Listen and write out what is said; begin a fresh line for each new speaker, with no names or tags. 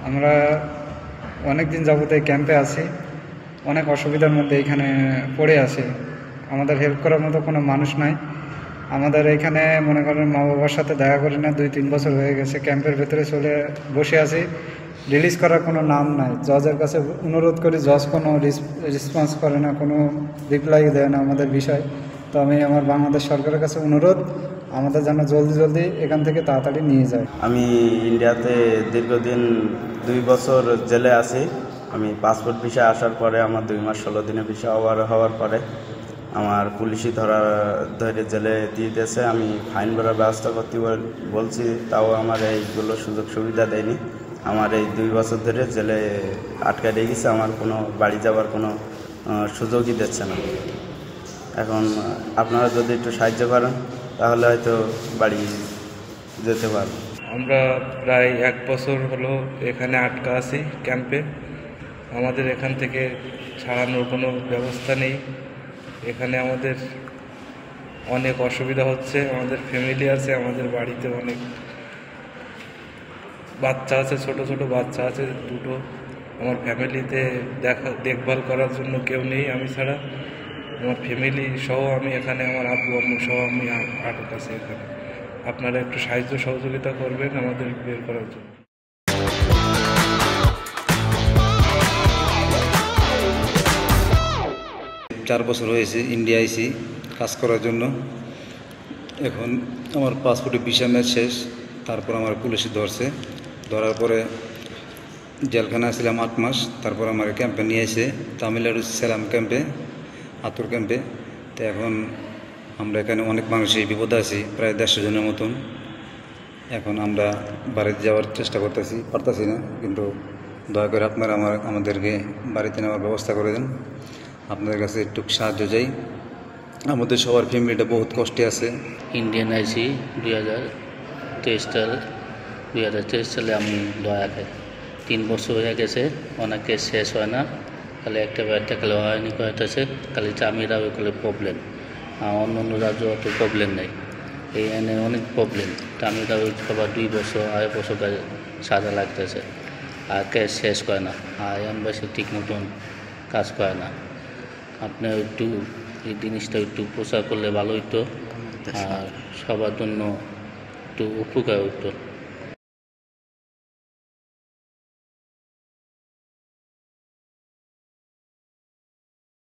আমরা অনেক দিন যাবত এই ক্যাম্পে আছি, অনেক অসুবিধার মধ্যে এখানে পড়ে আছি। আমাদের হেল্প করার মতো কোনো মানুষ নাই। আমাদের এখানে মনে করেন মা বাবার সাথে দেখা করি না, 2-3 বছর হয়ে গেছে। ক্যাম্পের ভেতরে চলে বসে আছি, রিলিজ করার কোনো নাম নাই। জজের কাছে অনুরোধ করি, জজ কোনো রেসপন্স করে না, কোনো রিপ্লাই দেয় না আমাদের বিষয়। তো আমি আমার বাংলাদেশ সরকারের কাছে অনুরোধ, আমাদের যেন জলদি এখান থেকে তাড়াতাড়ি নিয়ে যায়।
আমি ইন্ডিয়াতে দীর্ঘদিন 2 বছর জেলে আছি। আমি পাসপোর্ট ভিসা আসার পরে আমার 2 মাস 16 দিনের ভিসা হওয়ার পরে আমার পুলিশি ধরে জেলে দিয়ে দিয়েছে। আমি ফাইন ভরার ব্যবস্থা করতে বলছি, তাও আমার এইগুলো সুযোগ সুবিধা দেয়নি। আমার এই 2 বছর ধরে জেলে আটকায় রেখেছে, আমার কোনো বাড়ি যাওয়ার কোনো সুযোগই দিচ্ছে না। এখন আপনারা যদি একটু সাহায্য করেন তাহলে হয়তো বাড়ি যেতে পারবো।
আমরা প্রায় 1 বছর হলো এখানে আটকা আছি ক্যাম্পে। আমাদের এখান থেকে ছাড়ানোর কোনো ব্যবস্থা নেই। এখানে আমাদের অনেক অসুবিধা হচ্ছে। আমাদের ফ্যামিলি আছে, আমাদের বাড়িতে অনেক বাচ্চা আছে, ছোট ছোট বাচ্চা আছে 2টো। আমার ফ্যামিলিতে দেখভাল করার জন্য কেউ নেই আমি ছাড়া। আমার ফ্যামিলি সহ আমি এখানে, আমার আব্বু আম্মু সহ আমি আটক আছি এখানে। আপনারা একটু সাহায্য সহযোগিতা করবেন আমাদের বের করার জন্য।
4 বছর হয়েছে ইন্ডিয়া আইছি কাজ করার জন্য। এখন আমার পাসপোর্টে ভিসা ম্যাচ শেষ, তারপর আমার পুলিশে ধরার পরে জেলখানায় ছিলাম 8 মাস। তারপর আমার ক্যাম্পে নিয়ে এসে তামিলনাড়ু ছিলাম ক্যাম্পে, আতুর ক্যাম্পে। তো এখন আমরা এখানে অনেক মানুষই বিপদে আছি, প্রায় 150 জনের মতন। এখন আমরা বাড়িতে যাওয়ার চেষ্টা পারতেছি না, কিন্তু দয়া করে আপনারা আমাদেরকে বাড়িতে নেওয়ার ব্যবস্থা করে দেন। আপনাদের কাছে একটু সাহায্য চাই। আমাদের সবার ফ্যামিলিটা বহুত কষ্টে আছে।
ইন্ডিয়ান আইসি 2023 সালে আমি দয়া খাই। 3 বছর হয়ে গেছে, অনেক কেস শেষ হয় না, খালি একটা খালি হয়নি কয়েছে, খালি চামিরা ওইগুলো প্রবলেম। অন্য রাজ্য অত প্রবলেম নেই, এই এনে অনেক প্রবলেম। তামিলরা ওই সবার 2 বছর 2.5 বছর সাজা লাগতেছে, আর কেস শেষ করে না, আর এম্বাসি ঠিক মতন কাজ করে না। আপনি একটু এই জিনিসটা একটু প্রচার করলে ভালো হতো, আর সবার জন্য একটু উপকার হতো।